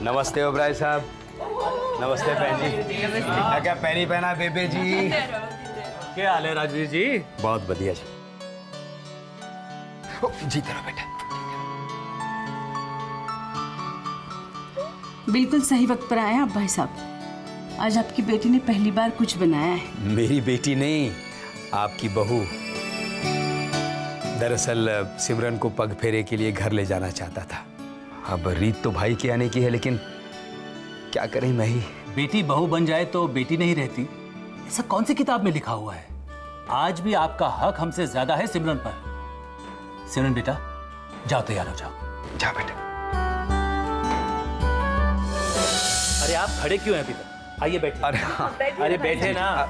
नमस्ते ओबराय साहब। नमस्ते बहन जी। क्या पैरी पहना बेबे जी? क्या हाल है राजवीर जी? बहुत बढ़िया जी। जीते रहो बेटा। बिल्कुल सही वक्त पर आए आप भाई साहब। आज आपकी बेटी ने पहली बार कुछ बनाया है। मेरी बेटी नहीं, आपकी बहू। दरअसल सिमरन को पग फेरे के लिए घर ले जाना चाहता था। अब रीत तो भाई के आने की है, लेकिन क्या करें मैं ही। बेटी बहू बन जाए तो बेटी नहीं रहती, ऐसा कौन सी किताब में लिखा हुआ है? आज भी आपका हक हमसे ज्यादा है सिमरन पर। सिमरन बेटा जाओ, तैयार हो जाओ। जा बेटा। अरे आप खड़े क्यों हैं अभी तक? आइए बैठिए। अरे बैठे ना।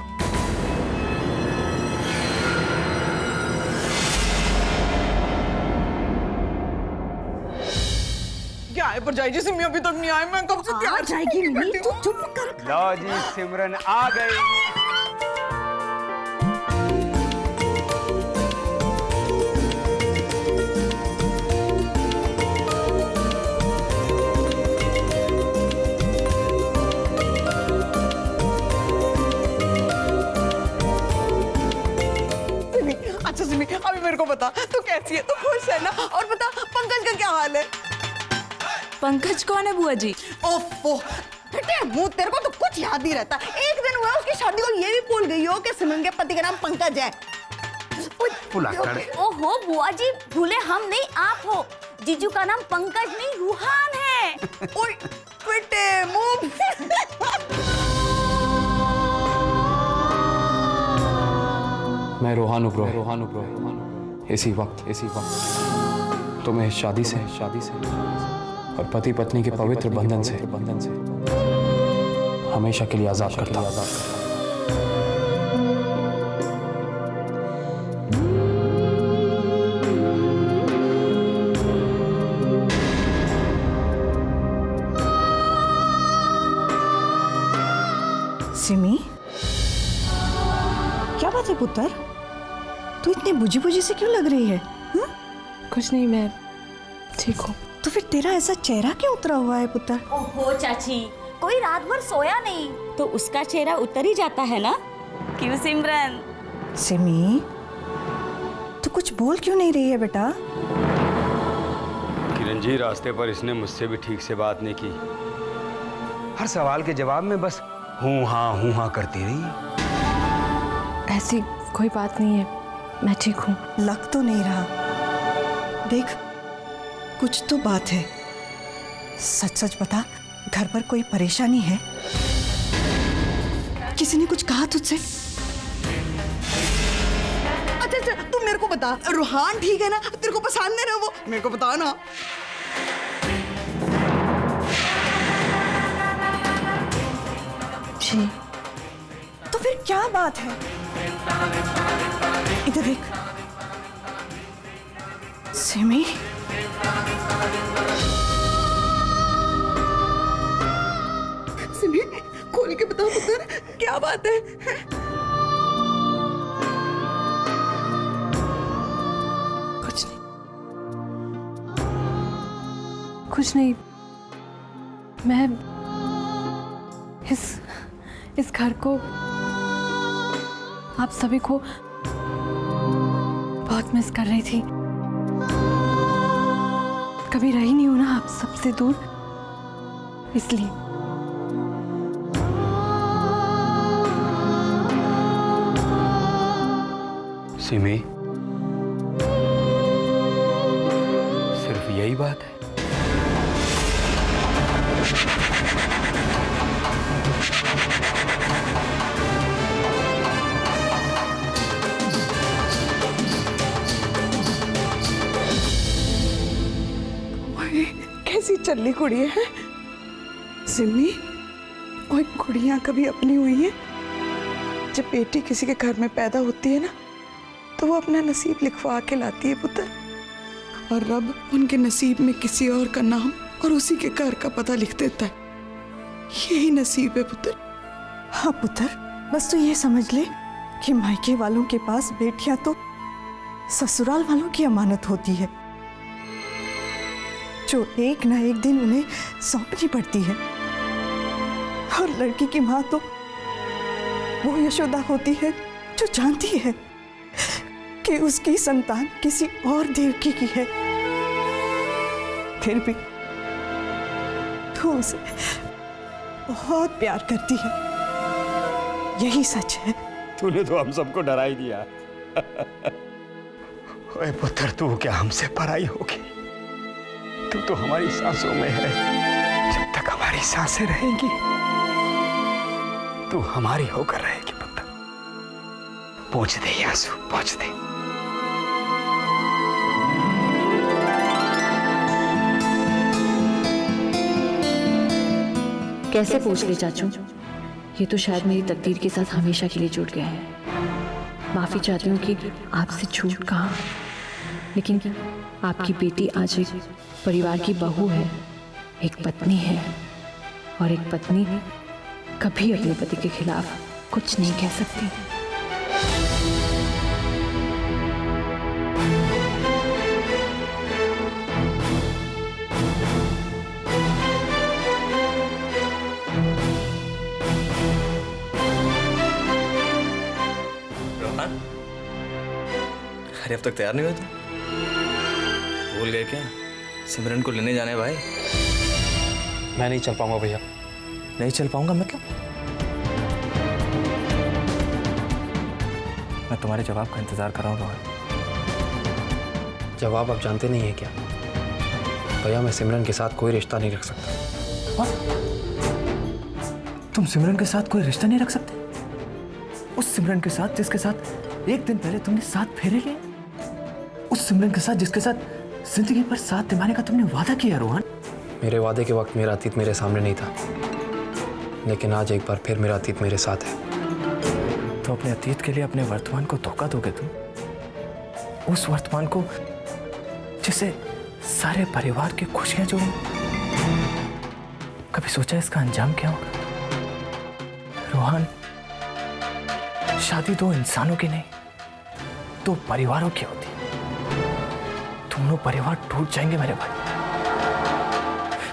क्या है पर जाई जी, सिमी अभी तक नहीं आए। मैं कब से तैयार जाएगी मिमी, तू चुप कर। लो जी, सिमरन आ गई। अच्छा सिमी, अभी मेरे को बता, तू कैसी है? तू खुश है ना? और बता पंकज का क्या हाल है? पंकज कौन है बुआ जी? ओफो बेटे मुंह, तेरे को तो कुछ याद नहीं रहता। एक दिन हुआ उसकी शादी को, ये भी भूल गई हो कि सिमरन के पति का नाम पंकज है। ओहो बुआ जी, भूले हम नहीं आप हो। जीजू का नाम पंकज नहीं रूहान है। ओए बेटे मुंह। मैं रोहान उब्रो इसी वक्त तुम्हें शादी से और पति पत्नी के पवित्र बंधन से हमेशा के लिए आजाद करता हूं। सिमी, क्या बात है पुत्र? तू इतनी बुझी से क्यों लग रही है? कुछ नहीं, मैं ठीक हूँ। तो फिर तेरा ऐसा चेहरा क्यों उतरा हुआ है पुत्र? ओहो चाची, कोई रात भर सोया नहीं तो उसका चेहरा उतर ही जाता है ना? क्यों सिमरन? सिमी, तू कुछ बोल क्यों नहीं रही है बेटा? किरण जी, रास्ते पर इसने मुझसे भी ठीक से बात नहीं की। हर सवाल के जवाब में बस हूँ हाँ करती रही। ऐसी कोई बात नहीं है, मैं ठीक हूँ। लग तो नहीं रहा। देख, कुछ तो बात है। सच बता, घर पर कोई परेशानी है? किसी ने कुछ कहा तुझसे? अच्छा, तू मेरे को बता, रूहान ठीक है ना? तेरे को पसंद है ना वो? मेरे को बता ना। जी। तो फिर क्या बात है? इधर देख सिमी। सिमी, खोल के बताओ पुत्र, क्या बात है? कुछ नहीं। मैं इस घर को, आप सभी को बहुत मिस कर रही थी। कभी रही नहीं हूं ना आप सबसे दूर, इसलिए। सिमी, सिर्फ यही बात है? कैसी चल्ली कुड़ी है सिमी। और कुड़ियां कभी अपनी हुई है? जब बेटी किसी के घर में पैदा होती है ना, तो वो अपना नसीब लिखवा के लाती है पुत्र। और रब उनके नसीब में किसी और का नाम और उसी के घर का पता लिख देता है। यही नसीब है पुत्र। हाँ पुत्र, बस तू ये समझ ले कि मायके वालों के पास बेटियां तो ससुराल वालों की अमानत होती है। जो एक ना एक दिन उन्हें सौंपनी पड़ती है। और लड़की की माँ तो वो यशोदा होती है जो जानती है कि उसकी संतान किसी और देवकी की है, फिर भी तो उसे बहुत प्यार करती है। यही सच है। तूने तो हम सबको डरा ही दिया। ओए पुत्र, तू क्या हमसे पराई होगी? तू तो हमारी सांसों में है। जब तक हमारी सांसें रहेंगी तू हमारी होकर रहेगी पुत्र। पहुंच दे आंसू, पहुंच दे। कैसे पूछ ले चाचू, ये तो शायद मेरी तकदीर के साथ हमेशा के लिए जुड़ गए हैं। माफी चाहती हूँ कि आपसे झूठ कहा, लेकिन आपकी बेटी आज एक परिवार की बहू है, एक पत्नी है, और एक पत्नी कभी अपने पति के खिलाफ कुछ नहीं कह सकती। अरे अब तक तैयार नहीं हुए तुम? भूल गए क्या? सिमरन को लेने जाना है भाई। मैं नहीं चल पाऊंगा भैया। नहीं चल पाऊंगा मतलब? मैं तुम्हारे जवाब का इंतजार कर रहा हूँ रोहन। जवाब आप जानते नहीं है क्या भैया? मैं सिमरन के साथ कोई रिश्ता नहीं रख सकता। तुम सिमरन के साथ कोई रिश्ता नहीं रख सकते? उस सिमरन के साथ जिसके साथ एक दिन पहले तुमने 7 फेरे लिए? उस सिमरन के साथ जिसके साथ जिंदगी भर साथ निभाने का तुमने वादा किया रोहन? मेरे वादे के वक्त मेरा अतीत मेरे सामने नहीं था, लेकिन आज एक बार फिर मेरा अतीत मेरे साथ है। तो अपने अतीत के लिए अपने वर्तमान को धोखा दोगे तुम? उस वर्तमान को जिसे सारे परिवार की खुशियां जोड़ी? कभी सोचा इसका अंजाम क्या होगा? रोहन, शादी 2 इंसानों की नहीं, 2 परिवारों की होती है। दोनों परिवार टूट जाएंगे मेरे भाई।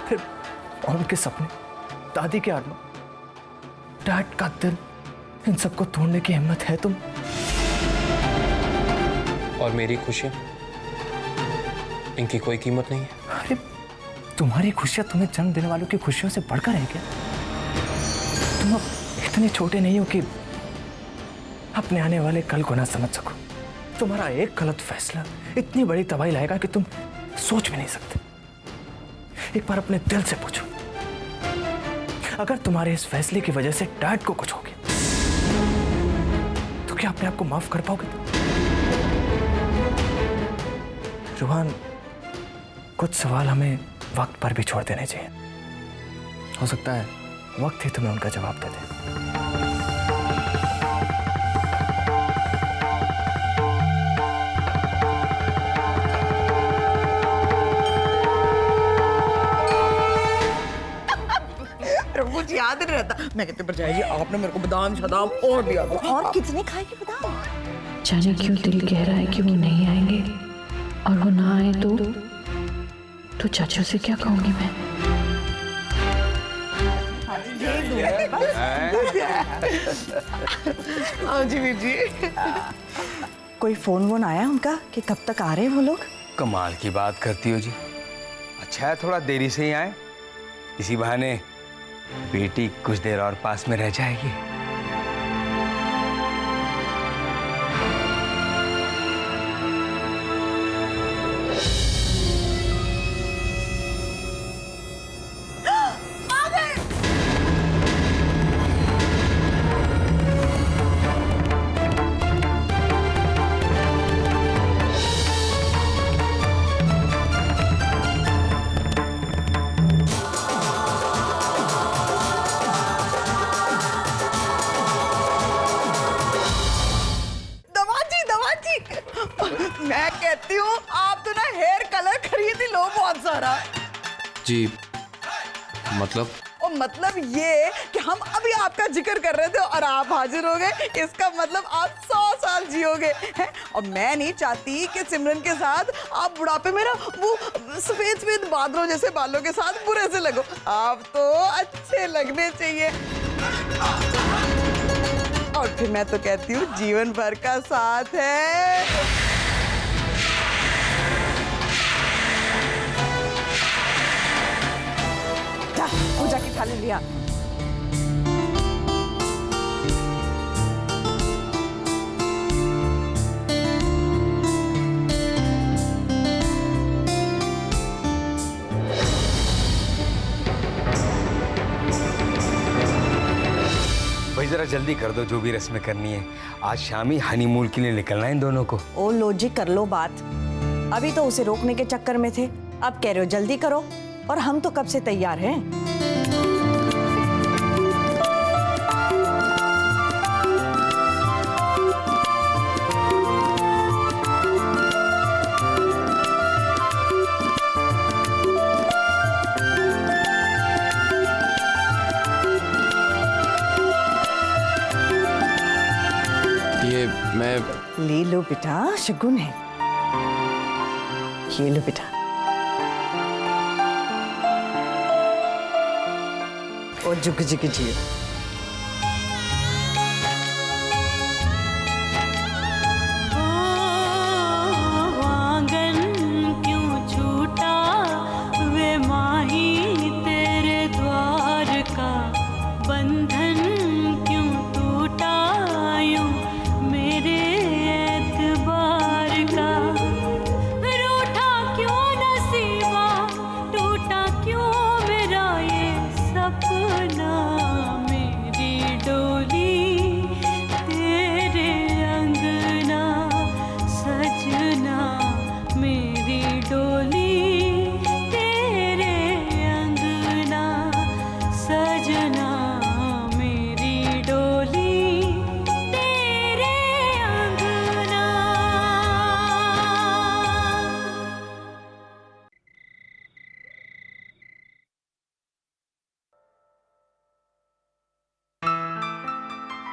फिर ओम के सपने, दादी के आत्मा, डैड का दिल, इन सबको तोड़ने की हिम्मत है तुम? और मेरी खुशियां, इनकी कोई कीमत नहीं है? अरे तुम्हारी खुशियां तुम्हें जन्म देने वालों की खुशियों से बढ़कर है क्या? तुम अब इतने छोटे नहीं हो कि अपने आने वाले कल को ना समझ सको। तुम्हारा एक गलत फैसला इतनी बड़ी तबाही लाएगा कि तुम सोच भी नहीं सकते। एक बार अपने दिल से पूछो, अगर तुम्हारे इस फैसले की वजह से डैड को कुछ हो गया तो क्या अपने आप को माफ कर पाओगे? रोहन, कुछ सवाल हमें वक्त पर भी छोड़ देने चाहिए। हो सकता है वक्त ही तुम्हें उनका जवाब दे दे। कुछ याद नहीं रहता। मैं कहती पर जाइए, आपने मेरे को बादाम शदाम और दिया दो। और कितने खाएगी बादाम? जाने क्यों दिल कह रहा है कि वो नहीं आएंगे, और वो ना आए तो चाचू से क्या कहूंगी मैं? आओ जी वीर जी। कोई फोन वोन आया उनका कि कब तक आ रहे हैं वो लोग? कमाल की बात करती हो जी। अच्छा है थोड़ा देरी से ही आए, इसी बहाने बेटी कुछ देर और पास में रह जाएगी। मैं कहती हूँ आप तो ना हेयर कलर खरीद ही लो बहुत सारा। जी मतलब? और मतलब ये कि हम अभी आपका जिक्र कर रहे थे और आप हाजिर हो गए, इसका मतलब आप 100 साल जियोगे हैं। और मैं नहीं चाहती कि सिमरन के साथ आप बुढ़ापे में ना वो सफेद सफेद बादलों जैसे बालों के साथ बुरे से लगो। आप तो अच्छे लगने चाहिए। और फिर मैं तो कहती हूँ जीवन भर का साथ है। पूजा की थाली लिया। भाई जरा जल्दी कर दो जो भी रस्में करनी है। आज शाम ही हनीमून के लिए निकलना है इन दोनों को। ओ लो जी, कर लो बात। अभी तो उसे रोकने के चक्कर में थे, अब कह रहे हो जल्दी करो, और हम तो कब से तैयार हैं। ये मैं ले लो बेटा, शगुन है। ये लो बेटा। और जुग जुग जियो। आंगन क्यों छूटा वे माही तेरे द्वार का, बंधन क्यों टूटा यूं मेरे एतबार का, रूठा क्यों नसीबा, टूटा क्यों मेरा ये सपना, मेरी डोली तेरे अंगना सजना, मेरी डोली तेरे अंगना सजना, मेरी डोली तेरे अंगना।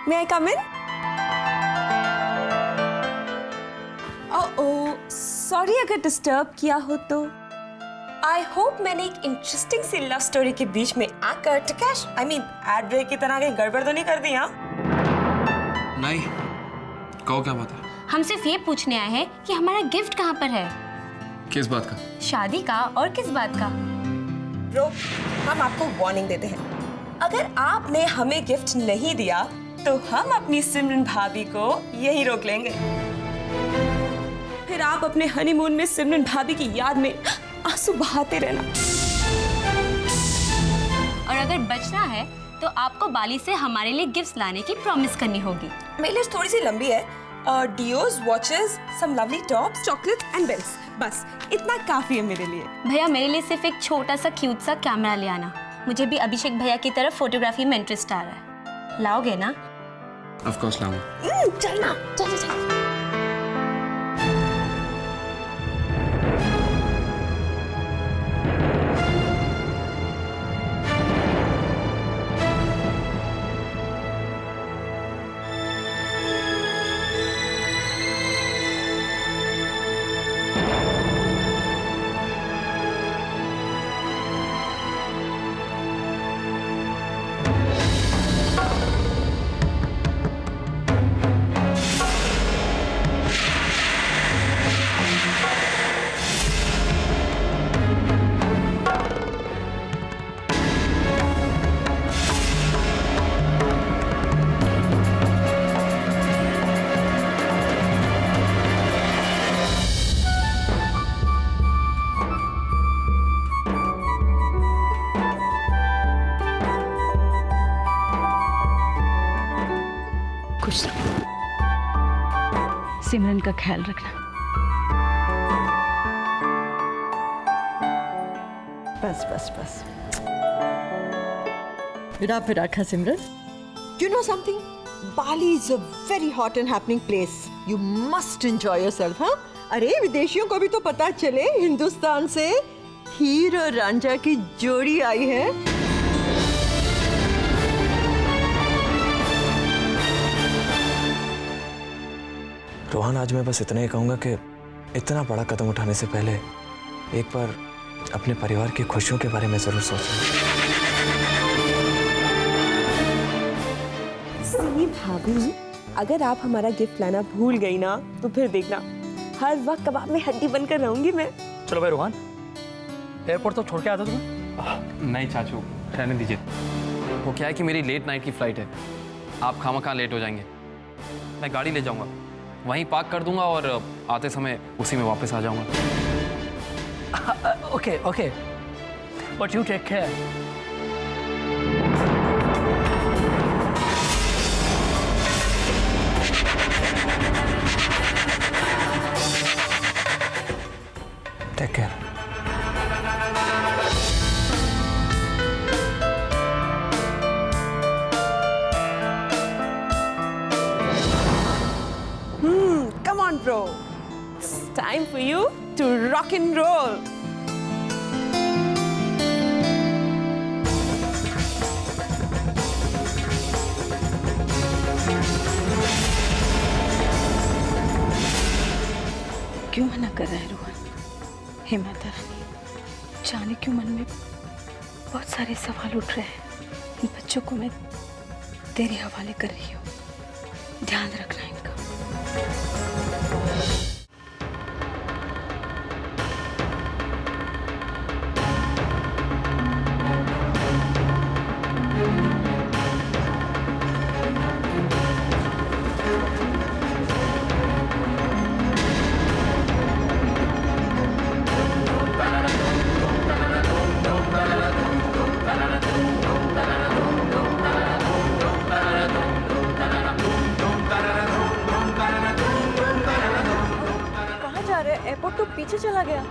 May I come in? Sorry अगर डिस्टर्ब किया हो तो। आई होप मैंने एक इंटरेस्टिंग सी लव स्टोरी के बीच में आकर टकैश एड ब्रेक की तरह कहीं गड़बड़ तो नहीं कर दी? हाँ नहीं, कहो क्या बात है? हम सिर्फ ये पूछने आए हैं कि हमारा गिफ्ट कहाँ पर है। किस बात का? शादी का। और किस बात का? ब्रो, हम आपको वार्निंग देते हैं, अगर आपने हमें गिफ्ट नहीं दिया तो हम अपनी सिमरन भाभी को यही रोक लेंगे। फिर आप अपने हनीमून में सिमरन भाभी की याद में आंसू बहाते रहना। और अगर बचना है तो आपको बाली से हमारे लिए गिफ्ट्स लाने की प्रॉमिस करनी होगी। मेरी लिस्ट थोड़ी सी लंबी है। Deos, watches, some lovely tops, chocolate and bells, बस इतना काफी है मेरे लिए। भैया मेरे लिए सिर्फ एक छोटा सा क्यूट सा कैमरा ले आना। मुझे भी अभिषेक भैया की तरफ फोटोग्राफी में इंटरेस्ट आ रहा है। लाओगे ना? ऑफ कोर्स लाऊंगा। चलना, चल चल। खुश रहो। सिमरन का ख्याल रखना। बस बस बस। फिर रखा सिमरन। You know something? Bali is a very hot and happening place. You must enjoy yourself, हाँ? अरे विदेशियों को भी तो पता चले हिंदुस्तान से हीर और रांझा की जोड़ी आई है। रोहन, आज मैं बस इतना ही कहूँगा कि इतना बड़ा कदम उठाने से पहले एक बार अपने परिवार की खुशियों के बारे में ज़रूर सोचें। सिमी भाभी, अगर आप हमारा गिफ्ट लाना भूल गई ना तो फिर देखना हर वक्त कबाब में हड्डी बनकर रहूंगी मैं। चलो भाई रोहन, एयरपोर्ट तो छोड़ के आता तुम्हें? नहीं चाचू, रहने दीजिए। वो क्या है कि मेरी लेट नाइट की फ़्लाइट है, आप खामखा लेट हो जाएंगे। मैं गाड़ी ले जाऊंगा, वहीं पार्क कर दूंगा और आते समय उसी में वापस आ जाऊंगा। Okay okay, but you take care. Take care. Come on, bro. It's time for you to rock and roll. क्यों मना कर रहा है रोहन? हे माता रानी, जाने क्यों मन में बहुत सारे सवाल उठ रहे हैं। इन बच्चों को मैं तेरे हवाले कर रही हूँ, ध्यान रखना इनका। एयरपोर्ट तो पीछे चला गया।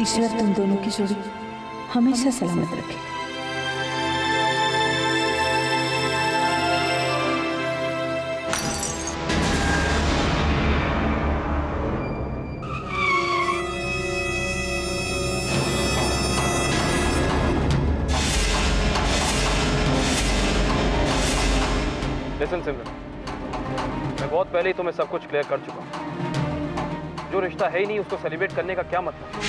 ईश्वर तुम दोनों की जोड़ी हमेशा सलामत रखे। लिसन सिमरन, मैं बहुत पहले ही तुम्हें सब कुछ क्लियर कर चुका हूँ। जो रिश्ता है ही नहीं उसको सेलिब्रेट करने का क्या मतलब?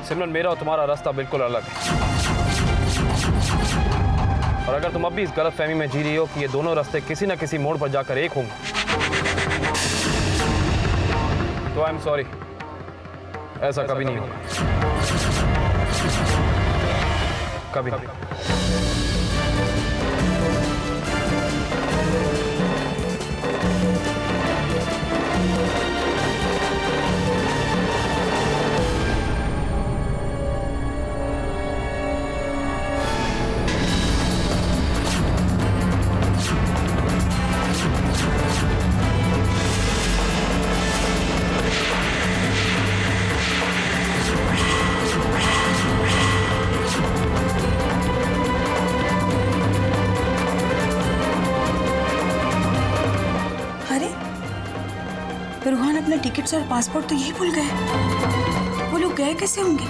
सिमरन, मेरा और तुम्हारा रास्ता बिल्कुल अलग है। और अगर तुम अब भी इस गलतफहमी में जी रही हो कि ये दोनों रास्ते किसी न किसी मोड़ पर जाकर एक होंगे, तो आई एम सॉरी, ऐसा कभी नहीं होगा। कभी नहीं। रोहन अपने टिकट्स और पासपोर्ट तो यही भूल गए। वो लोग गए कैसे होंगे?